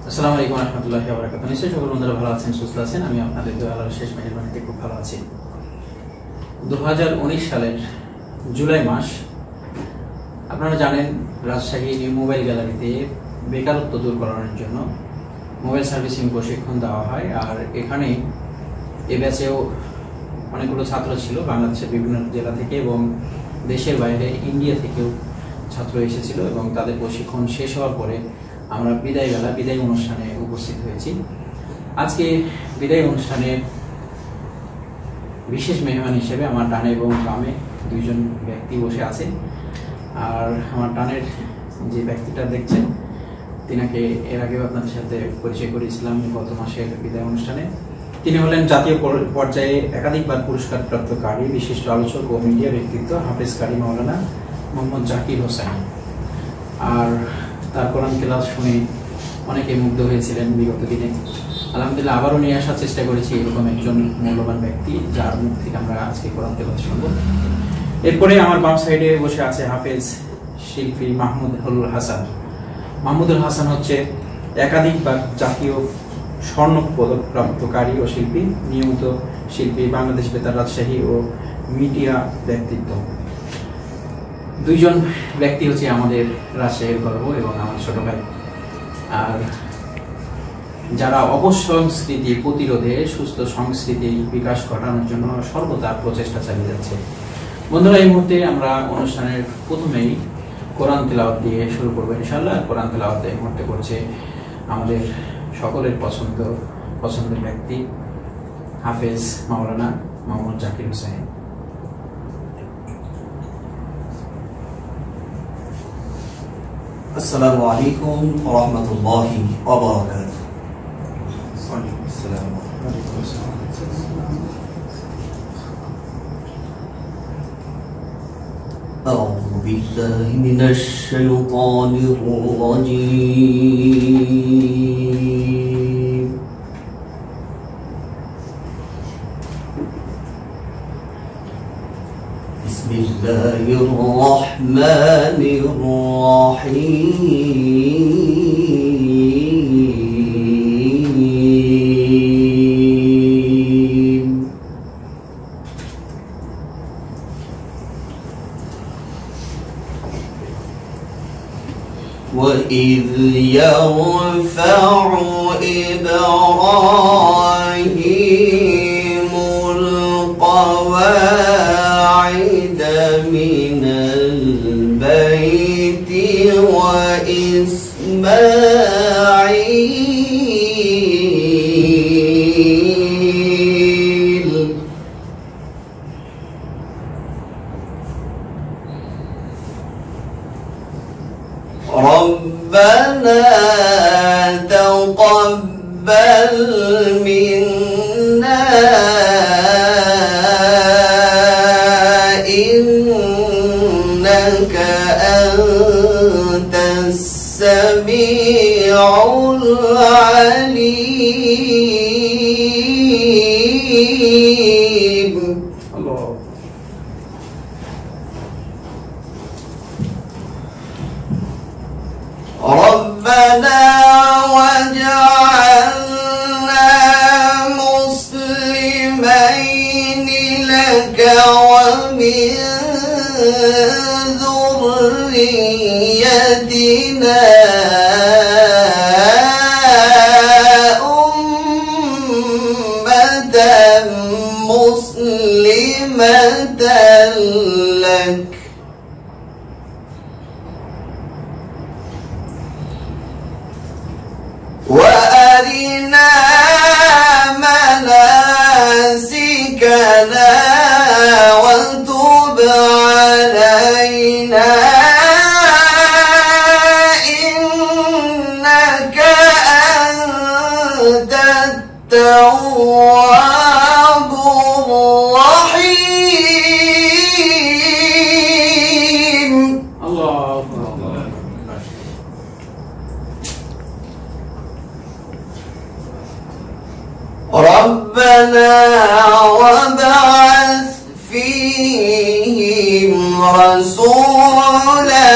আসসালামু আলাইকুম ওয়া রাহমাতুল্লাহি ওয়া বারাকাতুহু। নিশ্চয়ই সকল বন্ধুরা ভালো আছেন, সুস্থ আছেন। আমি আপনাদের আল্লাহর শেষ মেহেরবানিতে খুব ভালো আছি। 2019 সালের জুলাই মাস, আপনারা জানেন রাজশাহী নিউ মোবাইল গ্যালারিতে বেকারত্ব দূর করানোর জন্য মোবাইল সার্ভিসিং প্রশিক্ষণ দেওয়া হয়। আর এখানে এ ব্যাচেও অনেকগুলো ছাত্র ছিল বাংলাদেশের বিভিন্ন জেলা থেকে এবং দেশের বাইরে ইন্ডিয়া থেকেও ছাত্র এসেছিল এবং তাদের প্রশিক্ষণ শেষ হওয়ার পরে আমরা বিদায় অনুষ্ঠানে উপস্থিত হয়েছি। আজকে বিদায় অনুষ্ঠানে বিশেষ মেহমান হিসেবে আমার ডানে এবং বামে দুইজন ব্যক্তি বসে আছে। আর আমার ডানের যে ব্যক্তিটা দেখছেন, তিনাকে এর আগেও আপনাদের সাথে পরিচয় করেছিলাম গত মাসের বিদায় অনুষ্ঠানে। তিনি হলেন জাতীয় পর্যায়ে একাধিকবার পুরস্কারপ্রাপ্ত কারি, বিশিষ্ট আলোচক ও মিডিয়া ব্যক্তিত্ব হাফেজ কারি মাওলানা মোহাম্মদ জাকির হোসেন। আর তার কোরআন তেলাওয়াত শুনে অনেকে মুগ্ধ হয়েছিলেন বিগত দিনে। আলহামদুলিল্লাহ আবারও নিয়ে আসার চেষ্টা করেছি এরকম একজন মূল্যবান ব্যক্তি, যার মুখ থেকে আমরা আজকে কোরআন তেলাওয়াত শুনব। এরপরে আমার বাম সাইডে বসে আছে হাফেজ শিল্পী মাহমুদুল হাসান। মাহমুদুল হাসান হচ্ছে একাধিকবার জাতীয় স্বর্ণ পদক প্রাপ্তকারী ও শিল্পী, নিয়মিত শিল্পী, বাংলাদেশ বেতার রাজশাহী ও মিডিয়া ব্যক্তিত্ব। দুইজন ব্যক্তি হচ্ছে আমাদের রাজশাহীর গর্ব এবং আমার ছোট ভাই। আর যারা অপসংস্কৃতি প্রতিরোধে সুস্থ সংস্কৃতি বিকাশ ঘটানোর জন্য সর্বদা প্রচেষ্টা চালিয়ে যাচ্ছে। বন্ধুরা, এই মুহূর্তে আমরা অনুষ্ঠানের প্রথমেই কোরআন তেলাওয়াত দিয়ে শুরু করবো ইনশাআল্লাহ। কোরআন তেলাওয়াত এই মুহূর্তে করছে আমাদের সকলের পছন্দের ব্যক্তি হাফেজ মাওলানা মোহাম্মদ জাকির হোসেন। السلام عليكم ورحمة الله وبركاته. وعليكم السلام ورحمة الله. أعوذ بالله من الشيطان الرجيم. بسم الله الرحمن الرحيم. وإذ يرفع إبراهيم القواعد من البيت وإسماعيل ربنا تقبل منا إنك أنت السميع العليم. الله. ربنا واجعلنا مسلمين لك ومن ذريتنا أمة مسلمة لك وأرنا مناسكنا وتب علينا إنك أنت التواب الرحيم. الله. ربنا وابعث فيهم رسولا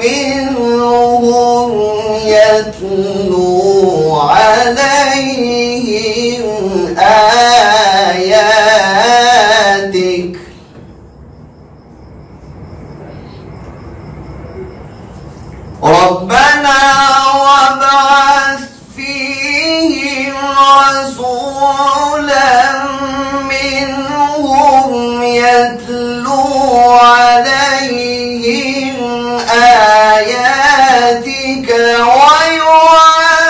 منهم يتلو ربنا وابعث فيهم رسولا منهم يتلو عليهم آياتك ويعلمهم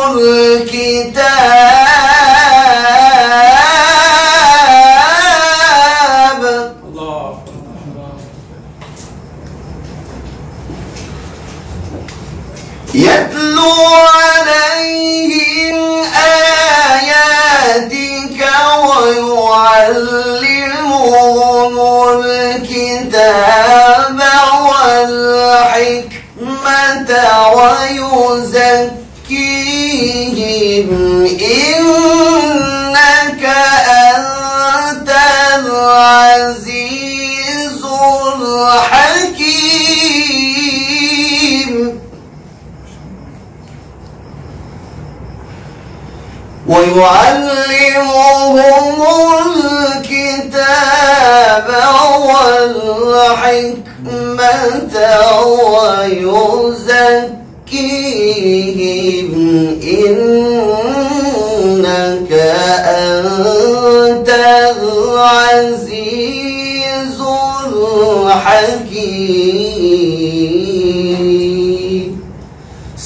الكتاب يتلو عليهم آياتك ويعلمهم الكتاب والحكمة ويزكيهم إنك أنت العزيز الحكيم ويعلمهم الكتاب والحكمة ويزكيهم إنك أنت العزيز الحكيم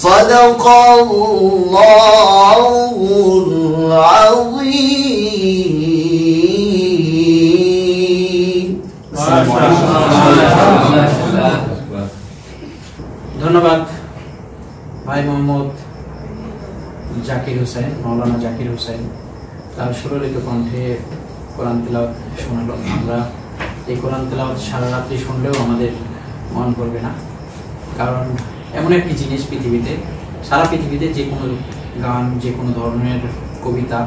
صدق الله العظيم ধন্যবাদ ভাই মোহাম্মদ জাকির হোসেন, মাওলানা জাকির হোসেন। তার সুললিত কণ্ঠে কোরআন তেলাওয়াত শোনালো। আমরা এই কোরআন তেলাওয়াত সারা রাত্রি শুনলেও আমাদের মন ভরবে না, কারণ এমন একটি জিনিস পৃথিবীতে, সারা পৃথিবীতে যে কোনো গান, যে কোনো ধরনের কবিতা,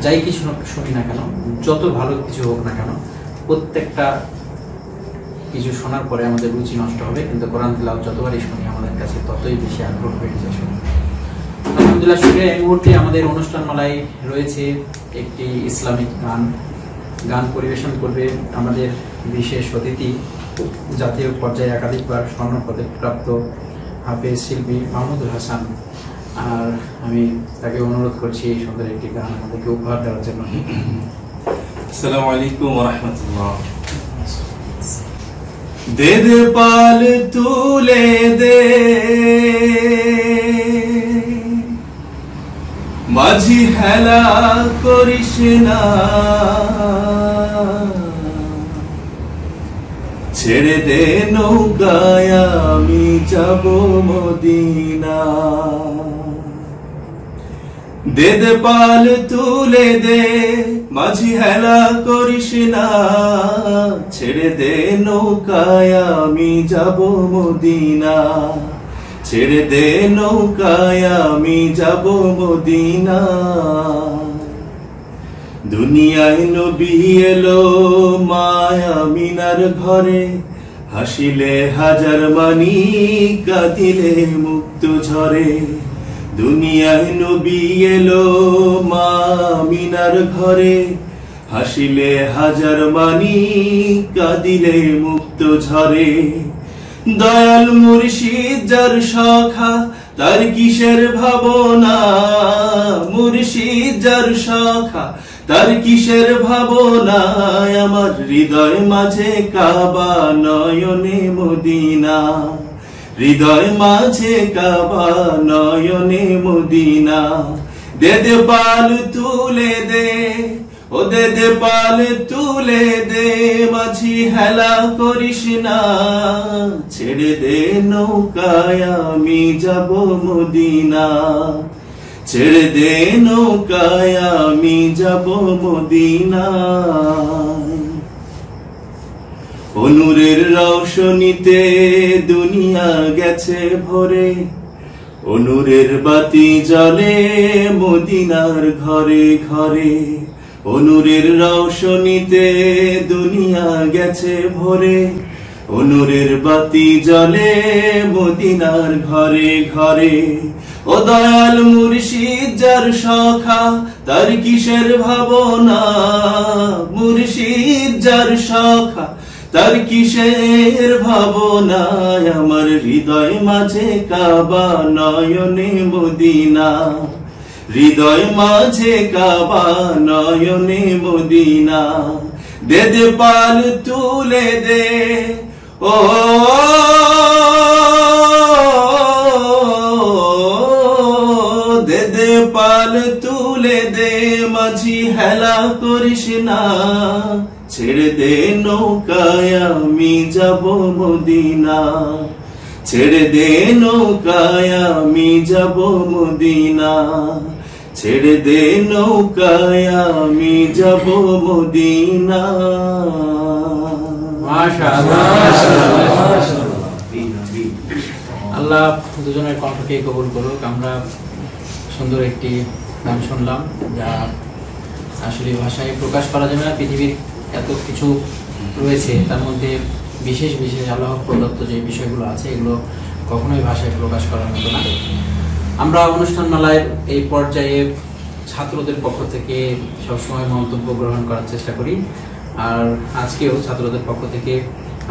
যাই কিছু শুনি না কেন, যত ভালো কিছু হোক না কেন, প্রত্যেকটা কিছু শোনার পরে আমাদের রুচি নষ্ট হবে, কিন্তু কোরআন তেলাওয়াত যতবারই শুনি আমাদের কাছে ততই বেশি আগ্রহ বেড়ে যায় শুনি। আলহামদুলিল্লাহ, শুনে এই মুহূর্তে আমাদের অনুষ্ঠানমালায় রয়েছে একটি ইসলামিক গান পরিবেশন করবে আমাদের বিশেষ অতিথি, জাতীয় পর্যায়ে একাধিকবার স্বর্ণপদক প্রাপ্ত হাফেজ শিল্পী মাহমুদুল হাসান। আর আমি তাকে অনুরোধ করছি এই সুন্দর একটি গান আমাদেরকে উপহার দেওয়ার জন্য। আসসালামু আলাইকুম ওয়া রাহমাতুল্লাহ। দে দে পাল তুলে দে মাঝি হেলা করিস না, ছেড়ে দে নৌকায় আমি যাব মদিনা। দে দে পাল তুলে দে মাঝি হেলা করিস না, ছেড়ে দে নৌকায় আমি যাব মদিনা। ছেড়ে দে নৌকায় আমি যাব মদিনা। দুনিয়ায় নবী এলো মায়া মিনার ঘরে, হাসিলে হাজার মানি কাঁদিলে মুক্ত ঝরে। দুনিয়ায় নবী এলো মা মিনার ঘরে, হাসিলে হাজার মানি কাঁদিলে মুক্ত ঝরে। দয়াল মুর্শিদ যার সখা তার কিসের ভাবনা, মুর্শিদ যার সখা তার কিসের ভাবনা। আমার হৃদয় মাঝে কাবা নয়নে মদিনা, হৃদয় মাঝে কাবা নয়নে মদিনা। দে দে পাল তুলে দে, ও দে দে পাল তুলে দে মাঝি হেলা করিস না। ছেড়ে দে নৌকায় আমি যাব মদিনা, ছেড়ে দে নৌকায় আমি যাব মদিনা। অনুরের রৌশনীতে দুনিয়া গেছে ভরে, অনুরের বাতি জ্বলে মদিনার ঘরে ঘরে। অনুরের রৌশনীতে দুনিয়া গেছে ভরে, অনুরের বাতি জ্বলে মদিনার ঘরে ঘরে। ও দয়াল মুর্শিদ যার সখা তার কিসের ভাবনা, মুর্শিদ যার সখা তার কিসের ভাবনায় আমার হৃদয় মাঝে কাবা নয়নে মদিনা, হৃদয় মাঝে কাবা নয়নে মদিনা। দে দে পাল তুলে দে ও দে দে পাল তুলে দে মাঝি হেলা করিস না, ছেড়ে দে নৌকায় আমি যাব মদিনা, ছেড়ে দে নৌকায় আমি যাব মদিনা, ছেড়ে দে নৌকায় আমি যাব মদিনা। আল্লাহ দুজনের কণ্ঠকে কবুল করুক। আমরা সুন্দর একটি গান শুনলাম, যা আসলে ভাষায় প্রকাশ করা যাবে না। পৃথিবীর এত কিছু রয়েছে, তার মধ্যে বিশেষ বিশেষ আল্লাহ প্রদত্ত যে বিষয়গুলো আছে, এগুলো কখনোই ভাষায় প্রকাশ করার মতো না। আমরা অনুষ্ঠান মালায় এই পর্যায়ে ছাত্রদের পক্ষ থেকে সবসময় মন্তব্য গ্রহণ করার চেষ্টা করি, আর আজকেও ছাত্রদের পক্ষ থেকে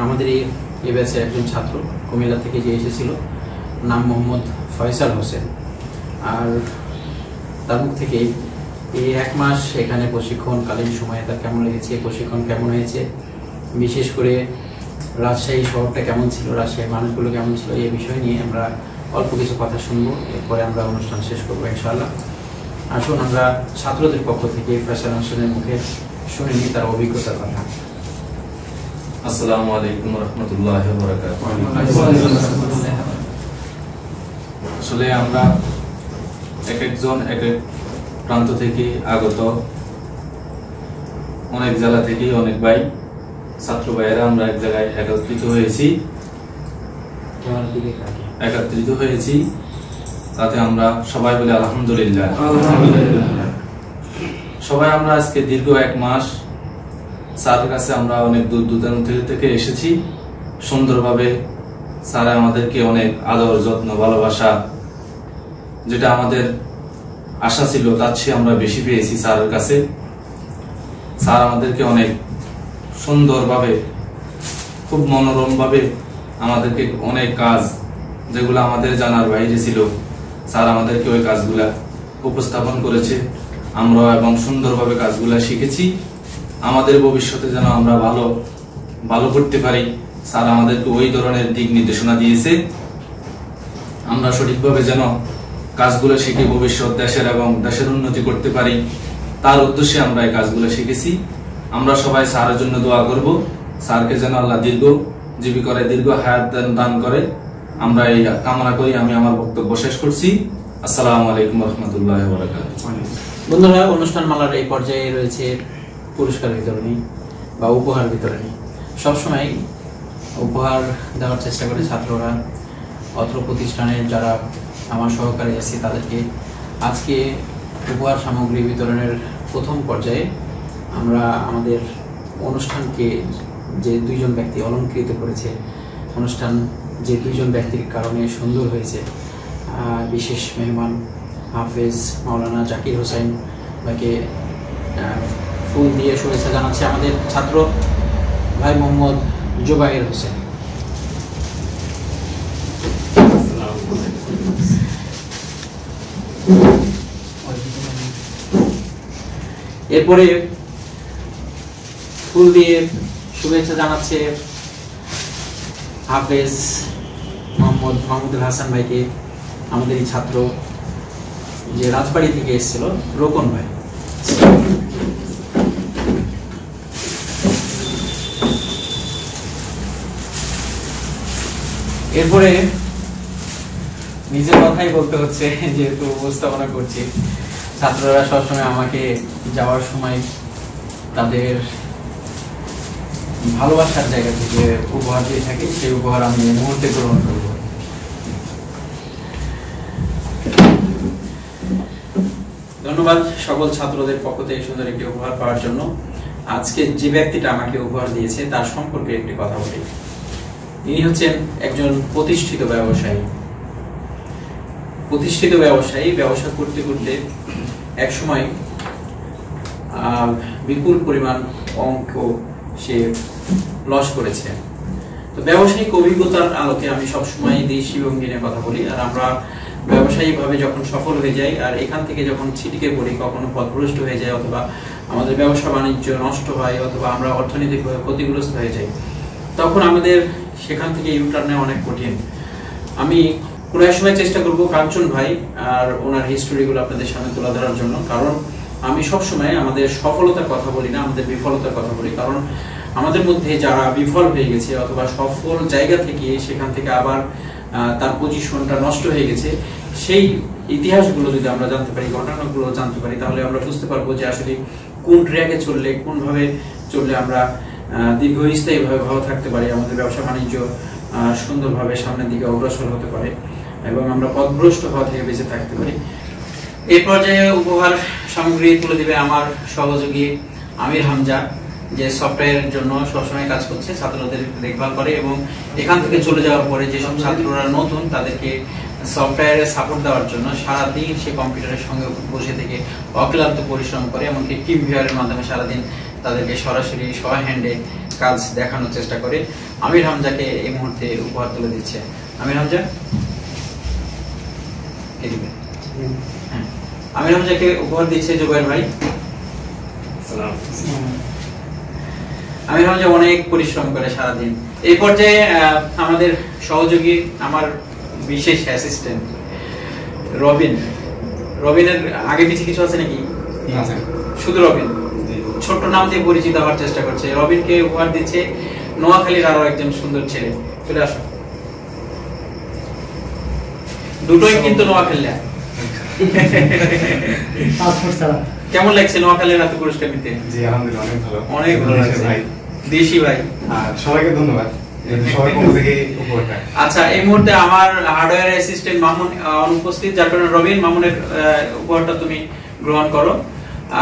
আমাদের এই ব্যাচের একজন ছাত্র কুমিল্লা থেকে যে এসেছিল, নাম মোহাম্মদ ফয়সাল হোসেন, আর তার মুখ থেকে এই 1 মাস এখানে প্রশিক্ষণকালীন সময়ে তার কেমন লেগেছে, প্রশিক্ষণ কেমন হয়েছে, বিশেষ করে রাজশাহী শহরটা কেমন ছিল, রাজশাহীর মানুষগুলো কেমন ছিল, এই বিষয় নিয়ে আমরা অল্প কিছু কথা শুনবো। এরপরে আমরা অনুষ্ঠান শেষ করবো ইনশাআল্লাহ। আসুন আমরা ছাত্রদের পক্ষ থেকে ফয়সাল হোসেনের মুখে শুনে নিই তার অভিজ্ঞতার কথা। আসসালামু আলাইকুম ওয়া রাহমাতুল্লাহি ওয়া বারাকাতুহু। আসলে আমরা এক একজন এক এক প্রান্ত থেকে আগত, অনেক জেলা থেকে অনেক ভাই ছাত্র ভাইয়েরা আমরা এক জায়গায় একত্রিত হয়েছি। তাতে আমরা সবাই বলি আলহামদুলিল্লাহ। সবাই আমরা আজকে দীর্ঘ 1 মাস স্যারের কাছে আমরা অনেক দূর দূরান্ত থেকে এসেছি। সুন্দরভাবে স্যার আমাদেরকে অনেক আদর যত্ন ভালোবাসা, যেটা আমাদের আশা ছিল তার চেয়ে আমরা বেশি পেয়েছি স্যারের কাছে। স্যার আমাদেরকে অনেক সুন্দরভাবে, খুব মনোরম ভাবে আমাদেরকে অনেক কাজ, যেগুলো আমাদের জানার বাইরে ছিল, স্যার আমাদেরকে ওই কাজগুলা উপস্থাপন করেছে। আমরা এবং সুন্দরভাবে কাজগুলা শিখেছি। আমাদের ভবিষ্যতে যেন আমরা ভালো করতে পারি, স্যার আমাদেরকে ওই ধরনের দিক নির্দেশনা দিয়েছে। আমরা সঠিকভাবে যেন কাজগুলো শিখে ভবিষ্যৎ দেশের এবং দেশের উন্নতি করতে পারি, তার উদ্দেশ্যে আমরা এই কাজগুলো শিখেছি। আমরা সবাই স্যারের জন্য দোয়া করব, স্যারকে যেন আল্লাহ দীর্ঘ হায়াত দান করে, আমরা এই কামনা করি। আমি আমার বক্তব্য শেষ করছি। আসসালামু আলাইকুম ওয়া রাহমাতুল্লাহি ওয়া বারাকাতুহু। বন্ধুরা, অনুষ্ঠান মালার এই পর্যায়ে রয়েছে পুরস্কার বিতরণী বা উপহার বিতরণী। সবসময় উপহার দেওয়ার চেষ্টা করে ছাত্ররা, অত্র প্রতিষ্ঠানের যারা আমার সহকারী আছে তাদেরকে। আজকে উপহার সামগ্রী বিতরণের প্রথম পর্যায়ে আমরা আমাদের অনুষ্ঠানকে যে 2 জন ব্যক্তি অলংকৃত করেছে, অনুষ্ঠান যে 2 জন ব্যক্তির কারণে সুন্দর হয়েছে, বিশেষ মেহমান হাফেজ মাওলানা জাকির হোসেন ভাইকে ফুল দিয়ে শুভেচ্ছা জানাচ্ছে আমাদের ছাত্র ভাই মোহাম্মদ জুবাইর হোসেন। এরপরে ফুল দিয়ে শুভেচ্ছা জানাচ্ছে হাফেজ মাহমুদুল হাসান ভাইকে, আমাদের এই ছাত্র যে রাজবাড়ি থেকে এসেছিল, রোকন ভাই। এরপরে নিজের কথাই বলতে হচ্ছে, যেহেতু উপস্থাপনা করছি। ছাত্ররা সবসময় আমাকে যাওয়ার সময় তাদের ভালোবাসার জায়গা থেকে উপহার দিয়ে থাকে, সেই উপহার আমি এই মুহূর্তে গ্রহণ করব। ধন্যবাদ সকল ছাত্রদের পক্ষ থেকে সুন্দর একটি উপহার পাওয়ার জন্য। আজকে যে ব্যক্তিটা আমাকে উপহার দিয়েছে তার সম্পর্কে একটি কথা বলি। তিনি হচ্ছেন একজন প্রতিষ্ঠিত ব্যবসায়ী। ব্যবসা করতে করতে একসময় বিপুল পরিমাণ অঙ্ক সে লস করেছে। তো ব্যবসায়িক অভিজ্ঞতার আলোকে আমি সবসময় দেশি ভঙ্গি নিয়ে কথা বলি। আর আমরা ব্যবসায়িকভাবে যখন সফল হয়ে যাই আর এখান থেকে যখন ছিটকে পড়ি, কখনো পথভ্রষ্ট হয়ে যায় অথবা আমাদের ব্যবসা বাণিজ্য নষ্ট হয় অথবা আমরা অর্থনৈতিকভাবে ক্ষতিগ্রস্ত হয়ে যাই, তখন আমাদের সেখান থেকে ইউটার্ন নেওয়া অনেক কঠিন। আমি কোনো এক সময় চেষ্টা করব কাঞ্চন ভাই আর ওনার হিস্টোরিগুলো আপনাদের সামনে তুলে ধরার জন্য, কারণ আমি সবসময় আমাদের সফলতার কথা বলি না, আমাদের বিফলতার কথা বলি। কারণ আমাদের মধ্যে যারা বিফল হয়ে গেছে অথবা সফল জায়গা থেকে সেখান থেকে আবার তার পজিশনটা নষ্ট হয়ে গেছে, সেই ইতিহাসগুলো যদি আমরা জানতে পারি, ঘটনাগুলো জানতে পারি, তাহলে আমরা বুঝতে পারবো যে আসলে কোন ট্র্যাকে চললে, কোনভাবে চললে আমরা দীর্ঘস্থায়ীভাবে ভালো থাকতে পারি, আমাদের ব্যবসা বাণিজ্য সুন্দরভাবে সামনের দিকে অগ্রসর হতে পারে এবং আমরা পথভ্রষ্ট হওয়া থেকে বেঁচে থাকতে পারি। এই পর্যায়ে উপহার সামগ্রী তুলে দিবে আমার সহযোগী আমির হামজা, যে সফটওয়্যারের জন্য সবসময় কাজ করছে, ছাত্রদের দেখভাল করে এবং এখান থেকে চলে যাওয়ার পরে যেসব ছাত্ররা নতুন তাদেরকে সফটওয়্যারে সাপোর্ট দেওয়ার জন্য সারাদিন সে কম্পিউটারের সঙ্গে বসে থেকে অক্লান্ত পরিশ্রম করে, এমনকি টিম ভিউয়ারের মাধ্যমে সারাদিন তাদেরকে সরাসরি হ্যান্ডে কাজ দেখানোর চেষ্টা করে। আমির হামজাকে এই মুহূর্তে উপহার তুলে দিচ্ছে। আমির হামজা হ্যাঁ, আমির হামজাকে উপহার দিচ্ছে জুবাইর ভাই। আমির হামজা অনেক পরিশ্রম করে সারাদিন। এই পর্যায়ে আমাদের সহযোগী, আমার বিশেষ অ্যাসিস্ট্যান্ট রবিন। রবিনের আগে পিছিয়ে কিছু আছে নাকি? শুধু রবিন, ছোট্ট নাম দিয়ে পরিচিত হওয়ার চেষ্টা করছে। রবিনকে উপহার দিচ্ছে নোয়াখালীর আরো একজন সুন্দর ছেলে। চলে আসো, দুটোই কিন্তু নোয়াখালী। কেমন লাগছে নোয়াখালীর হাতে পুরস্কার নিতে? জি আলহামদুলিল্লাহ, অনেক ভালো, অনেক ভালো লাগছে ভাই। দেশি ভাই, আর সবাইকে ধন্যবাদ। আচ্ছা, এই মুহূর্তে আমার হার্ডওয়্যার অ্যাসিস্ট্যান্ট মামুন অনুপস্থিত, যার কারণে রবিন মামুনের উপহারটা তুমি গ্রহণ করো।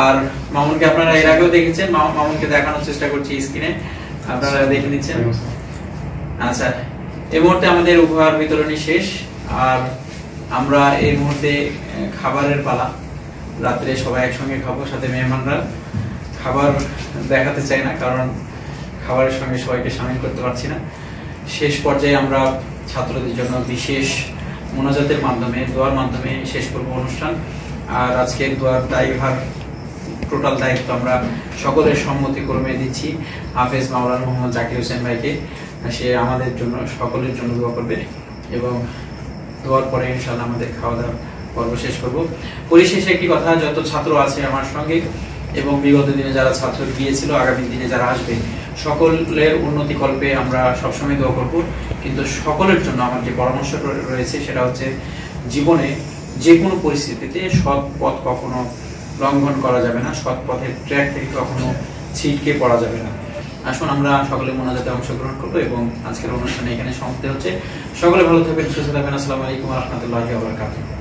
আর মামুনকে আপনারা এর আগেও দেখেছেন, মামুনকে দেখানোর চেষ্টা করছি স্ক্রিনে, আপনারা দেখে নিচ্ছেন। আচ্ছা, এই মুহূর্তে আমাদের উপহার বিতরণী শেষ আর আমরা এই মুহূর্তে খাবারের পালা। রাত্রে সবাই একসঙ্গে খাবো, সাথে মেহমানরা। খাবার দেখাতে চাই না কারণ খাবারের সঙ্গে সবাইকে সামিল করতে পারছি না। শেষ পর্যায়ে আমরা ছাত্রদের জন্য বিশেষ মোনাজাতের মাধ্যমে, দোয়ার মাধ্যমে শেষ করব অনুষ্ঠান। আর আজকের দোয়ার দায়ভার, টোটাল দায়িত্ব আমরা সকলের সম্মতিক্রমে দিচ্ছি হাফেজ মাওলানা মোহাম্মদ জাকির হোসেন ভাইকে। সে আমাদের জন্য, সকলের জন্য দোয়া করবে এবং দোয়ার পরে ইনশাআল্লাহ আমাদের খাওয়া দাওয়া পর্ব শেষ করব। পরিশেষে একটি কথা, যত ছাত্র আছে আমার সঙ্গে এবং বিগত দিনে যারা ছাত্র গিয়েছিল, আগামী দিনে যারা আসবে, সকলের উন্নতি কল্পে আমরা সবসময় দোয়া করব। কিন্তু সকলের জন্য আমার যে পরামর্শ রয়েছে সেটা হচ্ছে, জীবনে যে কোনো পরিস্থিতিতে সৎ পথ কখনো লঙ্ঘন করা যাবে না, সৎ পথের ট্র্যাক থেকে কখনো ছিটকে পড়া যাবে না। আসুন আমরা সকলে মোনাজাতে অংশগ্রহণ করবো এবং আজকের অনুষ্ঠানে এখানে সমাপ্তি হচ্ছে। সকলে ভালো থাকবেন, সুস্থ থাকবেন। আসসালামু আলাইকুম ওয়া রাহমাতুল্লাহি ওয়া বারাকাতুহু।